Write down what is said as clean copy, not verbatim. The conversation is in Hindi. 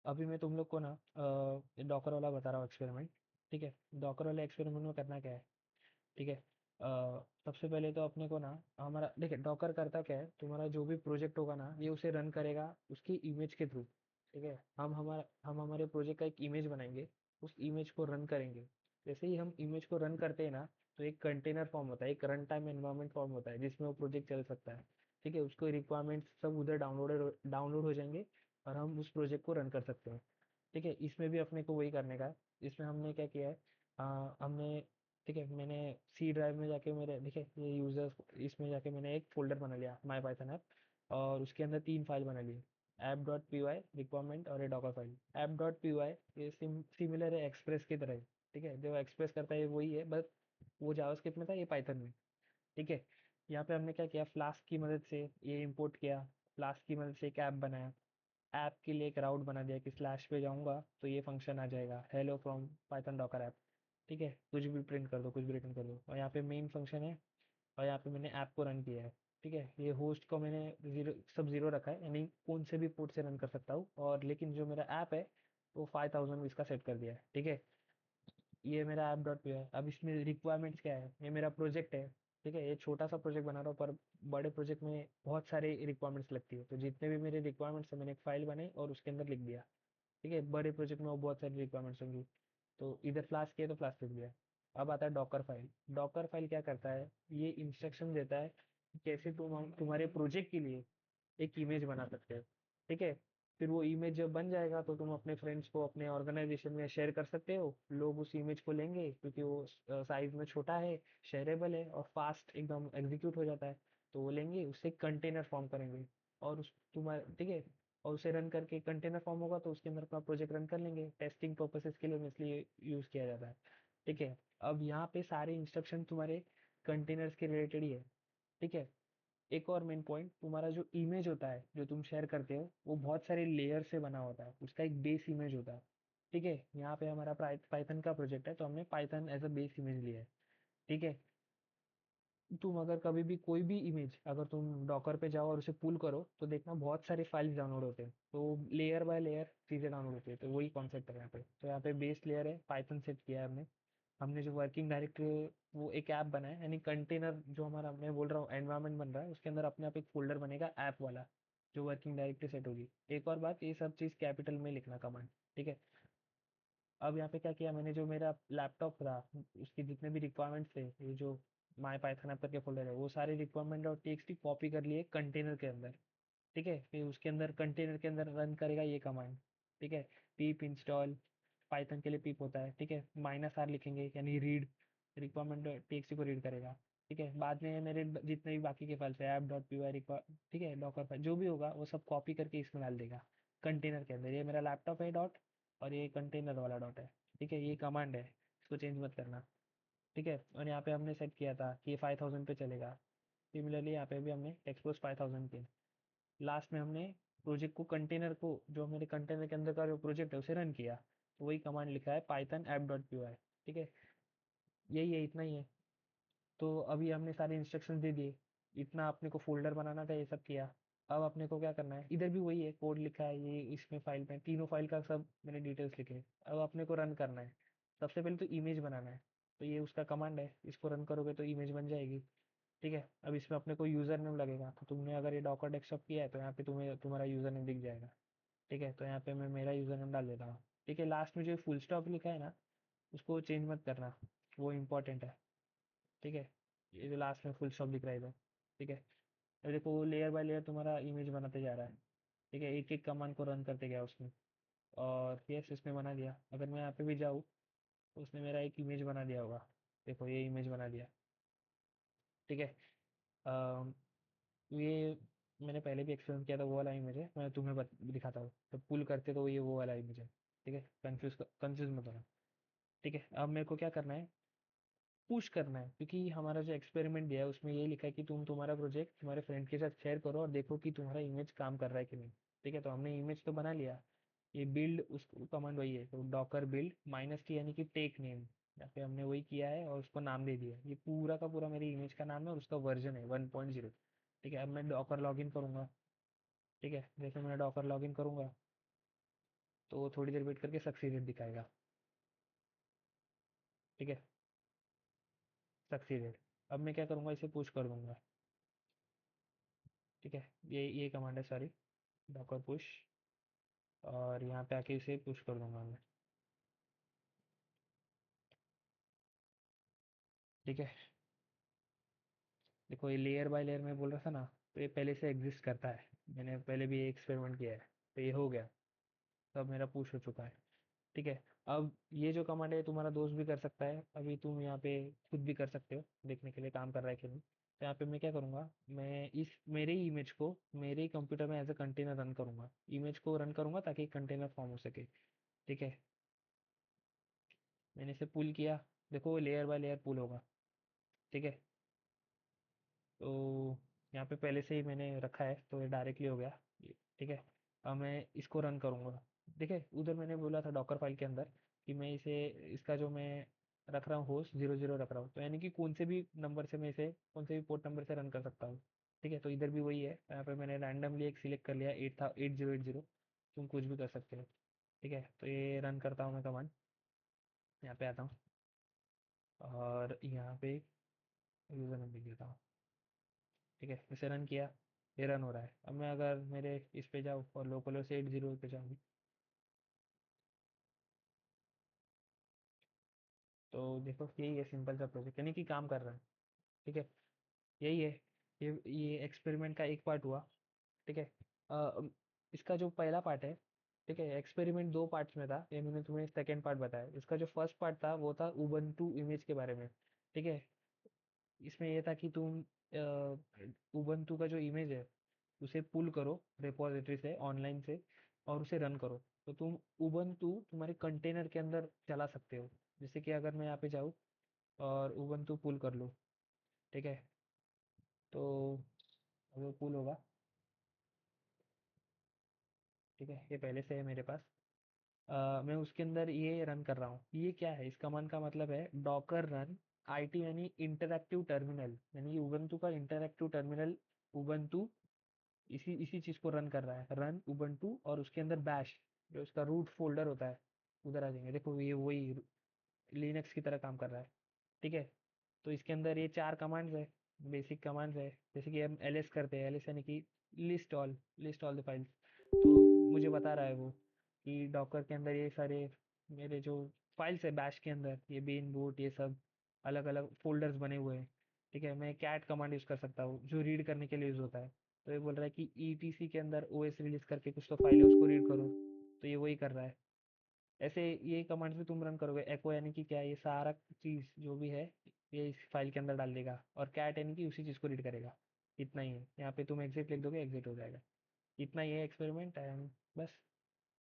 अभी मैं तुम लोग को ना डॉकर वाला बता रहा हूँ एक्सपेरिमेंट। ठीक है, डॉकर वाले एक्सपेरिमेंट में करना क्या है। ठीक है, सबसे पहले तो अपने को ना हमारा देखिए डॉकर करता क्या है, तुम्हारा जो भी प्रोजेक्ट होगा ना ये उसे रन करेगा उसकी इमेज के थ्रू। ठीक है, हम हमारे प्रोजेक्ट का एक इमेज बनाएंगे, उस इमेज को रन करेंगे। जैसे ही हम इमेज को रन करते हैं ना, तो एक कंटेनर फॉर्म होता है, एक रन टाइम एनवायरनमेंट फॉर्म होता है जिसमें वो प्रोजेक्ट चल सकता है। ठीक है, उसको रिक्वायरमेंट्स सब उधर डाउनलोड हो जाएंगे और हम उस प्रोजेक्ट को रन कर सकते हैं। ठीक है, इसमें भी अपने को वही करने का है। इसमें हमने क्या किया है, हमने ठीक है, मैंने सी ड्राइव में जाके मेरे देखिए ये यूजर्स, इसमें जाके मैंने एक फोल्डर बना लिया माई पाइथन ऐप, और उसके अंदर 3 फाइल बना ली। App dot P Y requirement और ये docker file. App dot P Y ये सिमिलर है एक्सप्रेस की तरह। ठीक है, जो एक्सप्रेस करता है वही है, बस वो जावास्क्रिप्ट में था, ये पाइथन में। ठीक है, यहाँ पे हमने क्या किया, फ्लास्क की मदद से ये इंपोर्ट किया, फ्लास्क की मदद से एक ऐप बनाया। ऐप के लिए एक राउट बना दिया कि स्लैश पे जाऊंगा तो ये फंक्शन आ जाएगा, hello from Python Docker app. ठीक है, कुछ भी प्रिंट कर दो, कुछ भी रिटर्न कर दो, और यहाँ पे मेन फंक्शन है, और यहाँ पे मैंने ऐप को रन किया है। ठीक है, ये होस्ट को मैंने जीरो, सब जीरो रखा है, यानी कौन से भी पोर्ट से रन कर सकता हूँ, और लेकिन जो मेरा ऐप है वो 5000 इसका सेट कर दिया है। ठीक है, ये मेरा ऐप डॉट पी है। अब इसमें रिक्वायरमेंट्स क्या है, ये मेरा प्रोजेक्ट है। ठीक है, ये छोटा सा प्रोजेक्ट बना रहा हूँ, पर बड़े प्रोजेक्ट में बहुत सारे रिक्वायरमेंट्स लगती है, तो जितने भी मेरे रिक्वायरमेंट्स है मैंने एक फाइल बनाई और उसके अंदर लिख दिया। ठीक है, बड़े प्रोजेक्ट में वो बहुत सारी रिक्वायरमेंट्स होंगी, तो इधर फ्लास्क किया तो फ्लास्क लिख दिया। अब आता है डॉकर फाइल। डॉकर फाइल क्या करता है, ये इंस्ट्रक्शन देता है कि कैसे तुम्हारे प्रोजेक्ट के लिए एक इमेज बना सकते हो। ठीक है, फिर वो इमेज जब बन जाएगा तो तुम अपने फ्रेंड्स को अपने ऑर्गेनाइजेशन में शेयर कर सकते हो। लोग उस इमेज को लेंगे क्योंकि वो साइज में छोटा है, शेयरेबल है और फास्ट एकदम एग्जीक्यूट हो जाता है। तो वो लेंगे, उससे कंटेनर फॉर्म करेंगे, और उस तुम्हारे ठीक है, और उसे रन करके कंटेनर फॉर्म होगा तो उसके अंदर अपना प्रोजेक्ट रन कर लेंगे। टेस्टिंग पर्पसेस के लिए इसलिए यूज किया जाता है। ठीक है, अब यहाँ पे सारे इंस्ट्रक्शन तुम्हारे कंटेनर्स के रिलेटेड ही है। ठीक है, एक और मेन पॉइंट, तुम्हारा जो इमेज होता है जो तुम शेयर करते हो वो बहुत सारे लेयर से बना होता है, उसका एक बेस इमेज होता है। ठीक है, यहाँ पे हमारा पाइथन का प्रोजेक्ट है तो हमने Python as a base image लिया है। ठीक है, तुम अगर कभी भी कोई भी इमेज अगर तुम डॉकर पे जाओ और उसे पुल करो तो देखना बहुत सारे फाइल्स डाउनलोड होते हैं, तो लेयर बाय लेयर चीजें डाउनलोड होती है, तो वही कॉन्सेप्ट है यहाँ पे। तो यहाँ पे बेस लेयर है, पाइथन सेट किया है हमने। हमने जो वर्किंग डायरेक्टरी, वो एक ऐप बना है, यानी कंटेनर जो हमारा मैं बोल रहा हूँ एनवायरनमेंट बन रहा है, उसके अंदर अपने आप एक फोल्डर बनेगा ऐप वाला, जो वर्किंग डायरेक्टरी सेट होगी। एक और बात, ये सब चीज कैपिटल में लिखना कमांड। ठीक है, अब यहाँ पे क्या किया मैंने, जो मेरा लैपटॉप था उसके जितने भी रिक्वायरमेंट्स थे, ये जो माय पाइथन ऐप करके फोल्डर है, वो सारे रिक्वायरमेंट डॉट टीएक्सटी कॉपी कर लिए कंटेनर के अंदर। ठीक है, फिर उसके अंदर कंटेनर के अंदर रन करेगा ये कमांड। ठीक है, पीप इंस्टॉल, पाइथन के लिए पीप होता है। ठीक है, माइनस आर लिखेंगे यानी रीड, रिक्वायरमेंट टीएक्सटी को रीड करेगा। ठीक है, बाद में मेरे जितने भी बाकी के फाइल्स है ऐप डॉट पी वाई, ठीक है, डॉकर फाइल जो भी होगा वो सब कॉपी करके इसमें डाल देगा कंटेनर के अंदर। ये मेरा लैपटॉप है डॉट, और ये कंटेनर वाला डॉट है। ठीक है, ये कमांड है, इसको चेंज मत करना। ठीक है, और यहाँ पे हमने सेट किया था कि ये 5000 पे चलेगा। सिमिलरली यहाँ पे भी हमने एक्सपोज 5000 किया। लास्ट में हमने प्रोजेक्ट को, कंटेनर को, जो मेरे कंटेनर के अंदर का जो प्रोजेक्ट है उसे रन किया, तो वही कमांड लिखा है Python app dot P Y. ठीक है, यही है, इतना ही है। तो अभी हमने सारे इंस्ट्रक्शन दे दिए, इतना अपने को फोल्डर बनाना था, ये सब किया। अब अपने को क्या करना है, इधर भी वही है, कोड लिखा है ये इसमें फाइल में, तीनों फाइल का सब मैंने डिटेल्स लिखे। अब अपने को रन करना है। सबसे पहले तो इमेज बनाना है, तो ये उसका कमांड है, इसको रन करोगे तो इमेज बन जाएगी। ठीक है, अब इसमें अपने को यूजर नेम लगेगा, तो तुमने अगर ये डॉकर डेस्कटॉप किया है तो यहाँ पे तुम्हें तुम्हारा यूजर नेम दिख जाएगा। ठीक है, तो यहाँ पे मैं मेरा यूजर नेम डाल देता हूँ। ठीक है, लास्ट में जो फुल स्टॉप लिखा है ना, उसको चेंज मत करना, वो इम्पोर्टेंट है। ठीक है, ये जो लास्ट में फुल स्टॉप दिख रहा है इधर। ठीक है, अब देखो वो लेयर बाय लेयर तुम्हारा इमेज बनाते जा रहा है। ठीक है, एक एक कमांड को रन करते गया उसमें, और यस इसने बना दिया। अगर मैं यहाँ पे भी जाऊँ तो उसने मेरा एक इमेज बना दिया होगा। देखो ये इमेज बना दिया। ठीक है, अम, ये मैंने पहले भी एक्सप्लेन किया था, वो वाला इमेज है, मैं तुम्हें दिखाता हूँ, तो पुल करते तो ये वो वाला इमेज है। ठीक है, कंफ्यूज मत होना। ठीक है, अब मेरे को क्या करना है, पुश करना है, क्योंकि हमारा जो एक्सपेरिमेंट दिया है उसमें ये लिखा है कि तुम तुम्हारा प्रोजेक्ट तुम्हारे फ्रेंड के साथ शेयर करो और देखो कि तुम्हारा इमेज काम कर रहा है कि नहीं। ठीक है, तो हमने इमेज तो बना लिया। ये बिल्ड उस कमांड वही है, तो डॉकर बिल्ड माइनस टी यानी कि टेक नेम, यहाँ पे हमने वही किया है और उसको नाम दे दिया। ये पूरा का पूरा मेरी इमेज का नाम है और उसका वर्जन है 1.0। ठीक है, अब मैं डॉकर लॉगिन करूंगा। ठीक है, जैसे मैं डॉकर लॉगिन करूंगा तो वो थोड़ी देर वेट करके सक्सीडेड दिखाएगा। ठीक है, सक्सीडेड। अब मैं क्या करूँगा, इसे पुश कर दूंगा। ठीक है, ये कमांड है सॉरी, डॉकर पुश। और यहाँ पे आके इसे पुश कर दूंगा मैं। ठीक है, देखो ये लेयर बाय लेयर में बोल रहा था ना, तो ये पहले से एग्जिस्ट करता है। मैंने पहले भी एक्सपेरिमेंट किया है, तो ये हो गया। तो अब मेरा पुश हो चुका है। ठीक है, अब ये जो कमांड है तुम्हारा दोस्त भी कर सकता है, अभी तुम यहाँ पे खुद भी कर सकते हो देखने के लिए काम कर रहा है कि नहीं। तो यहाँ पे मैं क्या करूँगा, मैं इस मेरे ही इमेज को मेरे ही कंप्यूटर में एज अ कंटेनर रन करूँगा, इमेज को रन करूँगा ताकि कंटेनर फॉर्म हो सके। ठीक है, मैंने इसे पुल किया, देखो लेयर बाय लेयर पुल होगा। ठीक है, तो यहाँ पे पहले से ही मैंने रखा है तो ये डायरेक्टली हो गया। ठीक है, अब मैं इसको रन करूँगा। देखिए उधर मैंने बोला था डॉकर फाइल के अंदर कि मैं इसे, इसका जो मैं रख रहा हूँ होस्ट 00 रख रहा हूँ, तो यानी कि कौन से भी नंबर से मैं इसे, कौन से भी पोर्ट नंबर से रन कर सकता हूँ। ठीक है, तो इधर भी वही है, यहाँ पे मैंने रैंडमली एक सिलेक्ट कर लिया, 8 था 8080। तुम कुछ भी कर सकते हो। ठीक है, तो ये रन करता हूँ मैं कमांड, यहाँ पे आता हूँ और यहाँ पे यूज़र नेम लिख देता हूँ। ठीक है, इसे रन किया, ये रन हो रहा है। अब मैं अगर मेरे इस पे जाऊँ और लोकल से 80 पे जाऊँ, तो देखो यही है सिंपल सा प्रोजेक्ट, यानी कि काम कर रहा है। ठीक है, यही है। ये एक्सपेरिमेंट का एक पार्ट हुआ। ठीक है, इसका जो पहला पार्ट है, ठीक है, एक्सपेरिमेंट दो पार्ट्स में था, ये मैंने तुम्हें सेकेंड पार्ट बताया। इसका जो फर्स्ट पार्ट था वो था उबंटू इमेज के बारे में। ठीक है, इसमें ये था कि तुम उबंटू का जो इमेज है उसे पुल करो रिपोजिटरी से, ऑनलाइन से, और उसे रन करो। तो तुम उबंटू तुम्हारे कंटेनर के अंदर चला सकते हो। जैसे कि अगर मैं यहाँ पे जाऊँ और उबंटू पुल कर लूँ। ठीक है, तो वो पुल होगा। ठीक है, ये पहले से है मेरे पास। मैं उसके अंदर ये रन कर रहा हूँ। ये क्या है, इस कमांड का मतलब है डॉकर रन आईटी, यानी इंटरैक्टिव टर्मिनल, यानी उबंटू का इंटरैक्टिव टर्मिनल। उबंटू इसी इसी चीज़ को रन कर रहा है, रन उबंटू, और उसके अंदर बैश जो उसका रूट फोल्डर होता है उधर आ जाएंगे। देखो ये वही लिनक्स की तरह काम कर रहा है। ठीक है, तो इसके अंदर ये चार कमांड्स है, बेसिक कमांड्स है। जैसे कि हम एलएस करते हैं, एलएस यानी कि लिस्ट ऑल द फाइल्स। तो मुझे बता रहा है वो कि डॉकर के अंदर ये सारे मेरे जो फाइल्स है बैश के अंदर, ये बीन बूट ये सब अलग अलग फोल्डर्स बने हुए हैं। ठीक है, मैं कैट कमांड यूज़ कर सकता हूँ जो रीड करने के लिए यूज़ होता है। तो ये बोल रहा है कि ईटीसी के अंदर ओएस रिलीज करके कुछ तो फाइल है उसको रीड करो, तो ये वही कर रहा है। ऐसे ये कमांड्स भी तुम रन करोगे, एको यानी कि क्या है, ये सारा चीज़ जो भी है ये इस फाइल के अंदर डाल देगा, और कैट यानी कि उसी चीज़ को रीड करेगा। इतना ही है, यहाँ पे तुम एग्जिट लिख दोगे एग्जिट हो जाएगा। इतना ही है एक्सपेरिमेंट एंड बस।